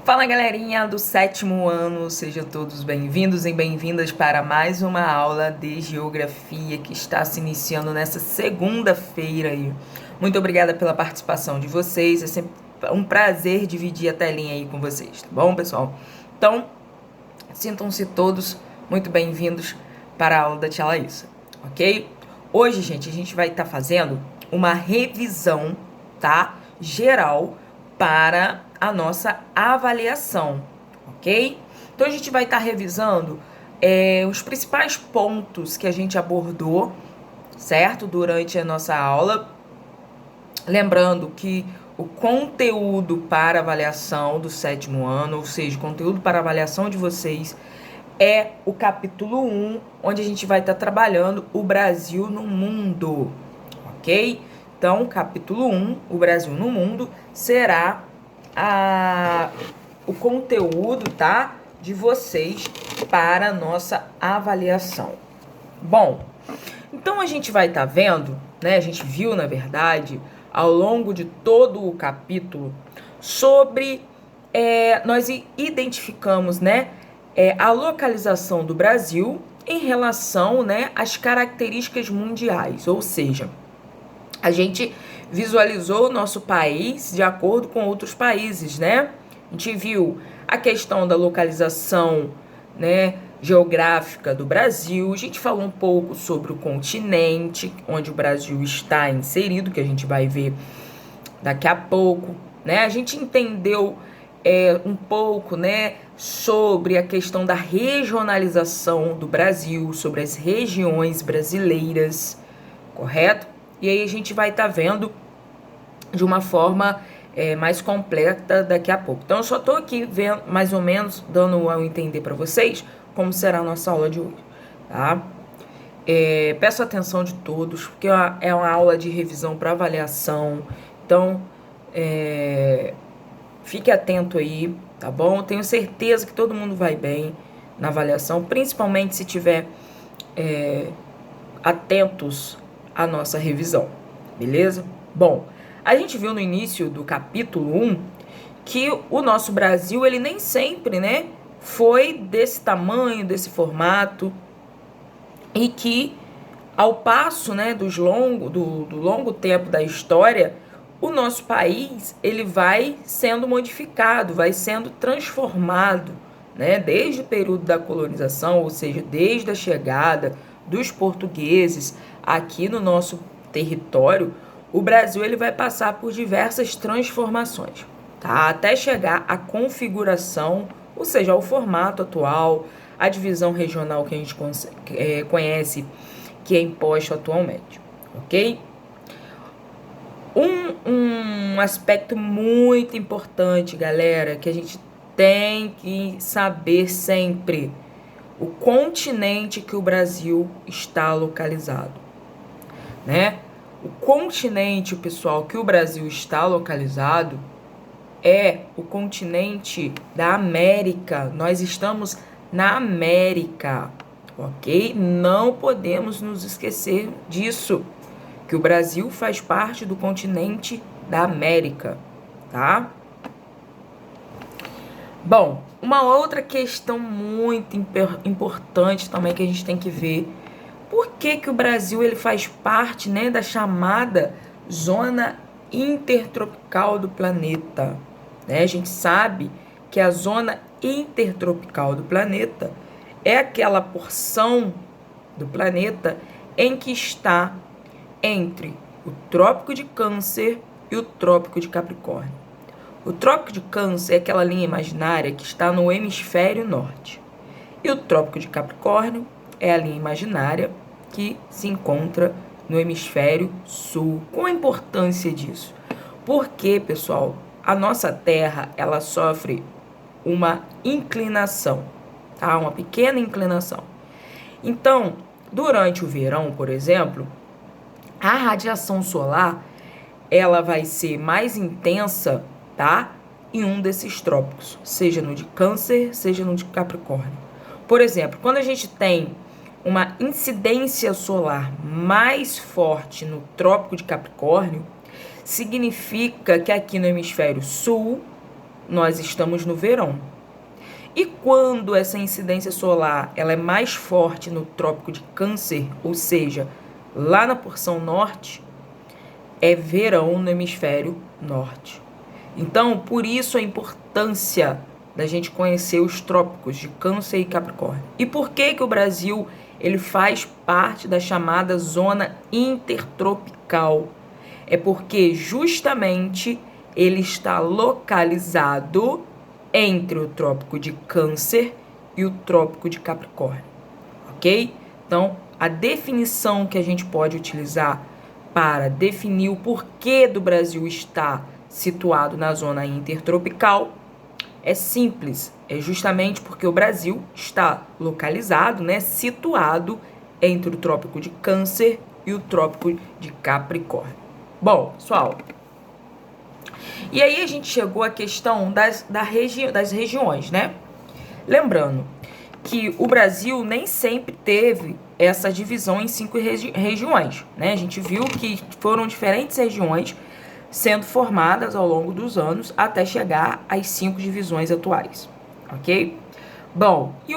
Fala galerinha do 7º ano, sejam todos bem-vindos e bem-vindas para mais uma aula de geografia que está se iniciando nessa segunda-feira aí. Muito obrigada pela participação de vocês, é sempre um prazer dividir a telinha aí com vocês, tá bom, pessoal? Então, sintam-se todos muito bem-vindos para a aula da tia Laísa, ok? Hoje, gente, a gente vai estar fazendo uma revisão, tá? Geral para a nossa avaliação, ok? Então, a gente vai estar revisando os principais pontos que a gente abordou, certo? Durante a nossa aula. Lembrando que o conteúdo para avaliação do 7º ano, ou seja, o conteúdo para avaliação de vocês, é o capítulo 1, onde a gente vai estar trabalhando o Brasil no mundo, ok? Então, capítulo 1, o Brasil no mundo, será o conteúdo, tá? De vocês para a nossa avaliação. Bom, então a gente vai estar vendo, né? A gente viu, na verdade, ao longo de todo o capítulo, sobre, nós identificamos, né? A localização do Brasil em relação, né, às características mundiais, ou seja, a gente visualizou o nosso país de acordo com outros países, né? A gente viu a questão da localização, né, geográfica do Brasil. A gente falou um pouco sobre o continente onde o Brasil está inserido, que a gente vai ver daqui a pouco, né? A gente entendeu um pouco, né, sobre a questão da regionalização do Brasil, sobre as regiões brasileiras, correto? E aí a gente vai estar vendo de uma forma mais completa daqui a pouco. Então, eu só estou aqui vendo, mais ou menos, dando a entender para vocês como será a nossa aula de hoje, tá? Peço a atenção de todos, porque é uma aula de revisão para avaliação. Então, fique atento aí, tá bom? Tenho certeza que todo mundo vai bem na avaliação, principalmente se tiver atentos à nossa revisão, beleza? Bom, a gente viu no início do capítulo 1 que o nosso Brasil, ele nem sempre, né, foi desse tamanho, desse formato, e que ao passo, né, do longo tempo da história, o nosso país, ele vai sendo modificado, vai sendo transformado, né, desde o período da colonização, ou seja, desde a chegada dos portugueses aqui no nosso território, o Brasil ele vai passar por diversas transformações, tá? Até chegar à configuração, ou seja, ao formato atual, a divisão regional que a gente conhece, que é imposto atualmente, ok? Um aspecto muito importante, galera, que a gente tem que saber sempre: o continente que o Brasil está localizado, né? O continente, pessoal, que o Brasil está localizado é o continente da América. Nós estamos na América, ok? Não podemos nos esquecer disso, que o Brasil faz parte do continente da América, tá? Bom, uma outra questão muito importante também que a gente tem que ver: por que que o Brasil ele faz parte, né, da chamada zona intertropical do planeta, né? A gente sabe que a zona intertropical do planeta é aquela porção do planeta em que está entre o Trópico de Câncer e o Trópico de Capricórnio. O Trópico de Câncer é aquela linha imaginária que está no hemisfério norte. E o Trópico de Capricórnio é a linha imaginária que se encontra no hemisfério sul. Qual a importância disso? Porque, pessoal, a nossa Terra, ela sofre uma inclinação, tá? Uma pequena inclinação. Então, durante o verão, por exemplo, a radiação solar, ela vai ser mais intensa, tá? Em um desses trópicos, seja no de Câncer, seja no de Capricórnio. Por exemplo, quando a gente tem uma incidência solar mais forte no Trópico de Capricórnio, significa que aqui no hemisfério sul nós estamos no verão. E quando essa incidência solar ela é mais forte no Trópico de Câncer, ou seja, lá na porção norte, é verão no hemisfério norte. Então, por isso a importância da gente conhecer os trópicos de Câncer e Capricórnio. E por que o Brasil ele faz parte da chamada zona intertropical? É porque justamente ele está localizado entre o Trópico de Câncer e o Trópico de Capricórnio, ok? Então, a definição que a gente pode utilizar para definir o porquê do Brasil estar situado na zona intertropical é simples, é justamente porque o Brasil está localizado, né, situado entre o Trópico de Câncer e o Trópico de Capricórnio. Bom, pessoal, e aí a gente chegou à questão das regiões, né? Lembrando que o Brasil nem sempre teve essa divisão em 5 regiões, né? A gente viu que foram diferentes regiões sendo formadas ao longo dos anos até chegar às 5 divisões atuais, ok? Bom, e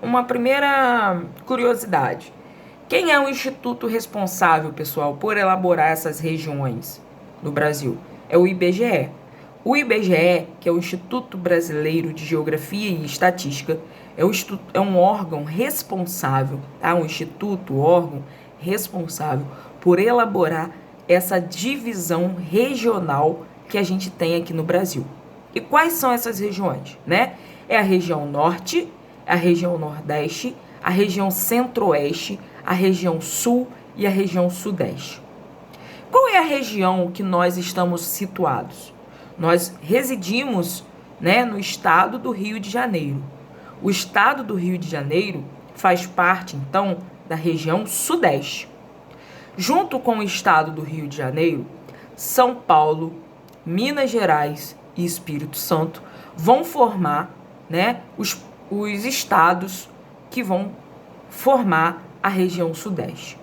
uma primeira curiosidade. Quem é o instituto responsável, pessoal, por elaborar essas regiões no Brasil? É o IBGE. O IBGE, que é o Instituto Brasileiro de Geografia e Estatística, é um órgão responsável, tá? Um instituto, órgão responsável por elaborar essa divisão regional que a gente tem aqui no Brasil. E quais são essas regiões, né? É a região norte, a região nordeste, a região centro-oeste, a região sul e a região sudeste. Qual é a região que nós estamos situados? Nós residimos, né, no estado do Rio de Janeiro. O estado do Rio de Janeiro faz parte, então, da região sudeste. Junto com o estado do Rio de Janeiro, São Paulo, Minas Gerais e Espírito Santo vão formar, né, os estados que vão formar a região sudeste.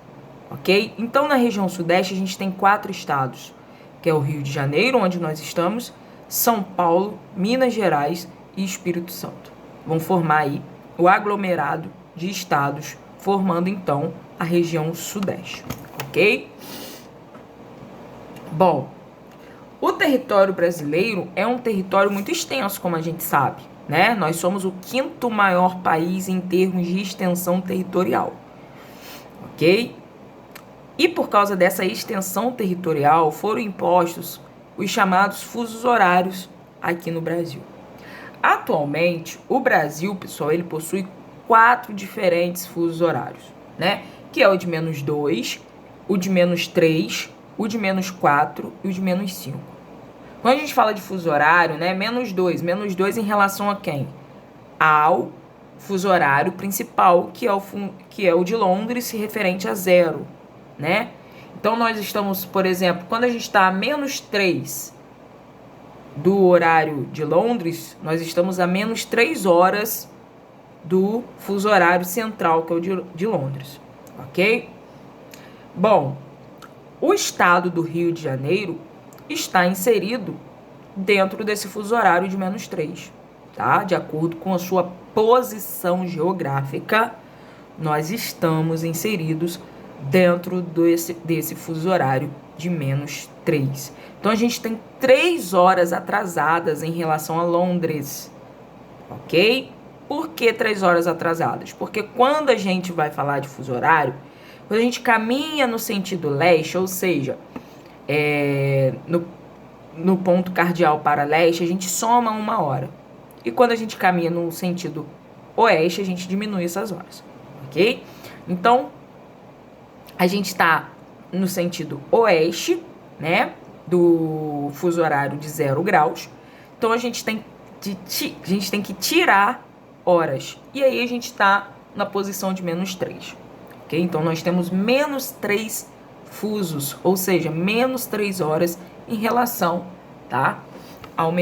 Ok? Então, na região sudeste, a gente tem 4 estados, que é o Rio de Janeiro, onde nós estamos, São Paulo, Minas Gerais e Espírito Santo. Vão formar aí o aglomerado de estados, formando, então, a região sudeste. Ok? Bom, o território brasileiro é um território muito extenso, como a gente sabe, né? Nós somos o 5º maior país em termos de extensão territorial. Ok? E por causa dessa extensão territorial, foram impostos os chamados fusos horários aqui no Brasil. Atualmente, o Brasil, pessoal, ele possui 4 diferentes fusos horários, né? Que é o de -2, o de -3, o de -4 e o de -5. Quando a gente fala de fuso horário, né? -2 em relação a quem? Ao fuso horário principal, que é o de Londres, referente a 0. Né? Então, nós estamos, por exemplo, quando a gente está a -3 do horário de Londres, nós estamos a -3 horas do fuso horário central, que é o de Londres, ok? Bom, o estado do Rio de Janeiro está inserido dentro desse fuso horário de -3, tá? De acordo com a sua posição geográfica, nós estamos inseridos dentro desse fuso horário de -3. Então, a gente tem 3 horas atrasadas em relação a Londres, ok? Por que 3 horas atrasadas? Porque quando a gente vai falar de fuso horário, quando a gente caminha no sentido leste, ou seja, no ponto cardeal para leste, a gente soma 1 hora. E quando a gente caminha no sentido oeste, a gente diminui essas horas, ok? Então, a gente está no sentido oeste, né, do fuso horário de 0 graus. Então, a gente tem que tirar horas. E aí, a gente está na posição de -3. Ok? Então, nós temos -3 fusos, ou seja, -3 horas em relação, tá, ao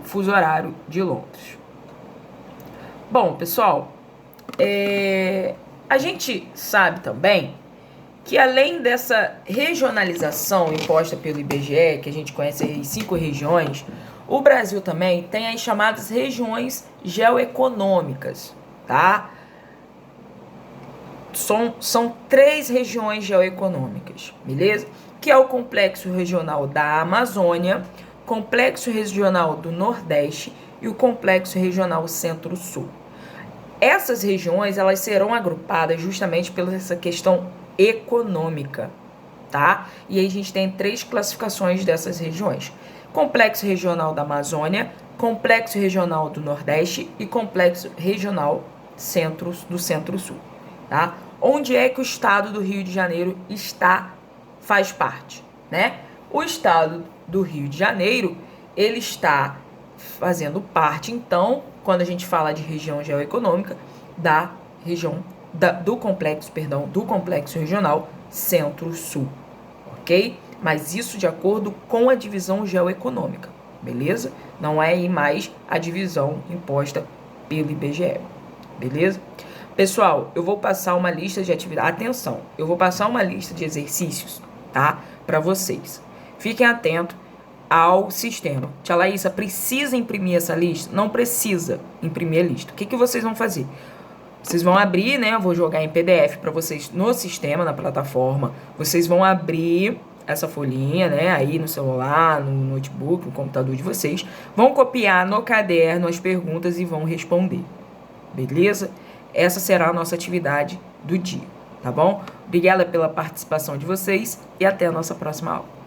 fuso horário de Londres. Bom, pessoal, a gente sabe também que além dessa regionalização imposta pelo IBGE, que a gente conhece as 5 regiões, O Brasil também tem as chamadas regiões geoeconômicas, tá? São 3 regiões geoeconômicas, beleza? Que é o Complexo Regional da Amazônia, Complexo Regional do Nordeste e o Complexo Regional Centro-Sul. Essas regiões, elas serão agrupadas justamente pela essa questão econômica, tá? E aí a gente tem 3 classificações dessas regiões. Complexo Regional da Amazônia, Complexo Regional do Nordeste e Complexo Regional do Centro-Sul, tá? Onde é que o estado do Rio de Janeiro faz parte, né? O estado do Rio de Janeiro, ele está fazendo parte, então, quando a gente fala de região geoeconômica, da região do complexo regional Centro-Sul, ok? Mas isso de acordo com a divisão geoeconômica, beleza? Não é aí mais a divisão imposta pelo IBGE, beleza? Pessoal, eu vou passar uma lista de atividades. Atenção, eu vou passar uma lista de exercícios, tá? Para vocês. Fiquem atentos ao sistema. Tia Laísa, precisa imprimir essa lista? Não precisa imprimir a lista. O que vocês vão fazer? Vocês vão abrir, né? Eu vou jogar em PDF para vocês no sistema, na plataforma. Vocês vão abrir essa folhinha, né? Aí no celular, no notebook, no computador de vocês. Vão copiar no caderno as perguntas e vão responder. Beleza? Essa será a nossa atividade do dia, tá bom? Obrigada pela participação de vocês e até a nossa próxima aula.